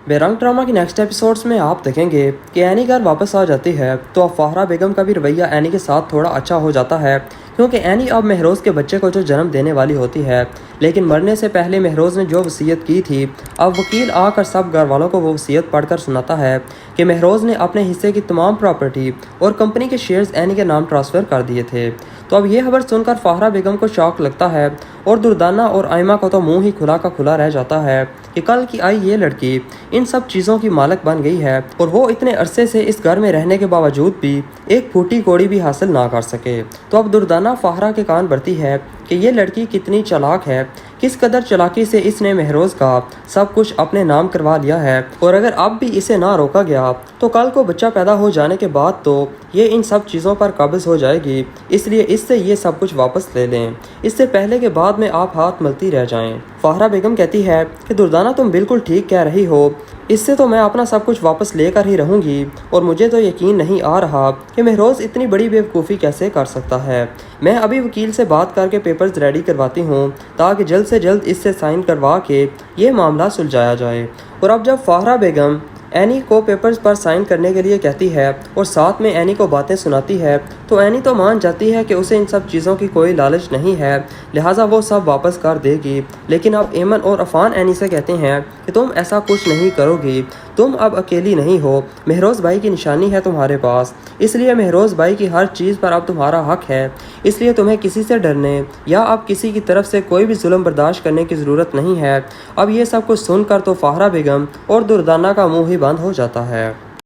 बेरंग ड्रामा की next episodes में आप देखेंगे कि एनी घर वापस आ जाती है तो अब फाहरा बेगम का भी रवैया एनी के साथ थोड़ा अच्छा हो जाता है, क्योंकि एनी अब महरोज़ के बच्चे को जो जन्म देने वाली होती है। लेकिन मरने से पहले महरोज़ ने जो वसीयत की थी, अब वकील आकर सब घर वालों को वो वसीयत पढ़कर सुनाता है कि महरोज़ ने अपने हिस्से की तमाम प्रॉपर्टी और कंपनी के शेयर्स एनी के नाम ट्रांसफ़र कर दिए थे। तो अब ये खबर सुनकर फाहरा बेगम को शौक लगता है और दुर्दाना और आयमा को तो मुंह ही खुला का खुला रह जाता है कि कल की आई ये लड़की इन सब चीज़ों की मालिक बन गई है और वो इतने अरसे से इस घर में रहने के बावजूद भी एक फूटी कौड़ी भी हासिल ना कर सके। तो अब दुर्दाना फाहरा के कान भरती है कि ये लड़की कितनी चालाक है, किस कदर चालाकी से इसने महरोज़ का सब कुछ अपने नाम करवा लिया है, और अगर अब भी इसे ना रोका गया तो कल को बच्चा पैदा हो जाने के बाद तो ये इन सब चीज़ों पर काबिज हो जाएगी। इसलिए इससे ये सब कुछ वापस ले लें, इससे पहले कि बाद में आप हाथ मलती रह जाएं। फाहरा बेगम कहती है कि दुर्दाना तुम बिल्कुल ठीक कह रही हो, इससे तो मैं अपना सब कुछ वापस लेकर ही रहूंगी, और मुझे तो यकीन नहीं आ रहा कि महरोज़ इतनी बड़ी बेवकूफ़ी कैसे कर सकता है। मैं अभी वकील से बात करके पेपर्स रेडी करवाती हूँ ताकि जल्द से जल्द इससे साइन करवा के ये मामला सुलझाया जाए। और अब जब फाहरा बेगम एनी को पेपर्स पर साइन करने के लिए कहती है और साथ में एनी को बातें सुनाती है, तो एनी तो मान जाती है कि उसे इन सब चीज़ों की कोई लालच नहीं है, लिहाजा वो सब वापस कर देगी। लेकिन अब एमन और अफान एनी से कहते हैं कि तुम ऐसा कुछ नहीं करोगी, तुम अब अकेली नहीं हो, महरोज़ भाई की निशानी है तुम्हारे पास, इसलिए महरोज़ भाई की हर चीज़ पर अब तुम्हारा हक है, इसलिए तुम्हें किसी से डरने या अब किसी की तरफ से कोई भी जुल्म बर्दाश्त करने की ज़रूरत नहीं है। अब ये सब कुछ सुनकर तो फाहरा बेगम और दुर्दाना का मुँह ही बंद हो जाता है।